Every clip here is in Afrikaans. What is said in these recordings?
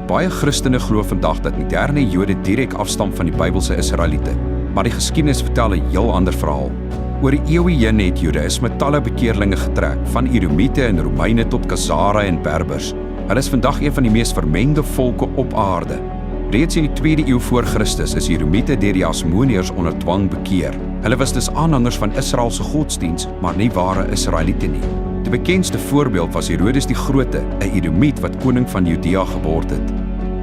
Baie Christene glo vandag dat moderne Jode direk afstam van die Bybelse Israeliete, maar die geskiedenis vertel 'n heel ander verhaal. Oor die eeue heen het Judaïsme talle bekeerlinge getrek, van Edomiete en Romeine tot Khazare en Berbers. Hulle is vandag een van die mees vermengde volke op aarde. Reeds in die 2de eeu voor Christus is Edomiete deur die Hasmoneërs onder dwang bekeer. Hulle was dus aanhangers van Israel se godsdiens, maar nie ware Israeliete nie. Die bekendste voorbeeld was Herodes die Grote, 'n Edomiet wat koning van Judea geword het.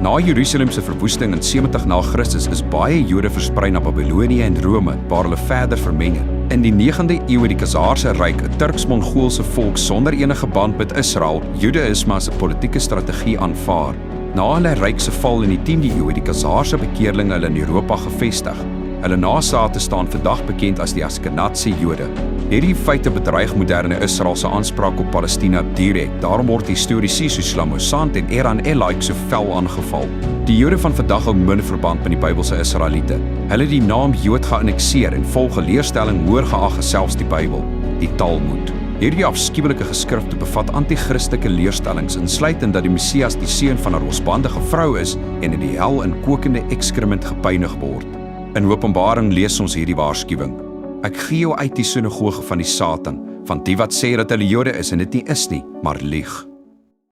Na Jerusalem se verwoesting in 70 na Christus is baie Jode versprei na Babilonië en Rome, waar hulle verder vermeng het. In die 9de eeu het die Khazarse Ryk, 'n Turks-Mongoolse volk sonder enige band met Israel, Judaïsme as 'n politieke strategie aanvaar. Na hulle ryk se val in die 10de eeu het die Khazarse bekeerlinge hulle in Europa gevestig. Hulle nasate staan vandag bekend as die Askenatse Jode. Hierdie feite bedreig moderne Israel se aanspraak op Palestina direk. Daarom word historiese soos Shlomo Sant en Eran Elaik so fel aangeval. Die Jode van vandag hou min verband met die Bybelse Israeliete. Hulle het die naam Jood geannekseer en volg 'n leerstelling hoër geag as selfs die Bybel, die Talmud. Hierdie afskuwelike geskrifte bevat anti-Christelike leerstellings, insluitend dat die Messias die seun van 'n losbandige vrou is en in die hel in kokende ekskrement gepynig word. In Openbaring lees ons hierdie waarskuwing: Ek gee jou uit die sinagoge van die Satan, van die wat sê dat hulle Jode is en dit nie is nie, maar lieg.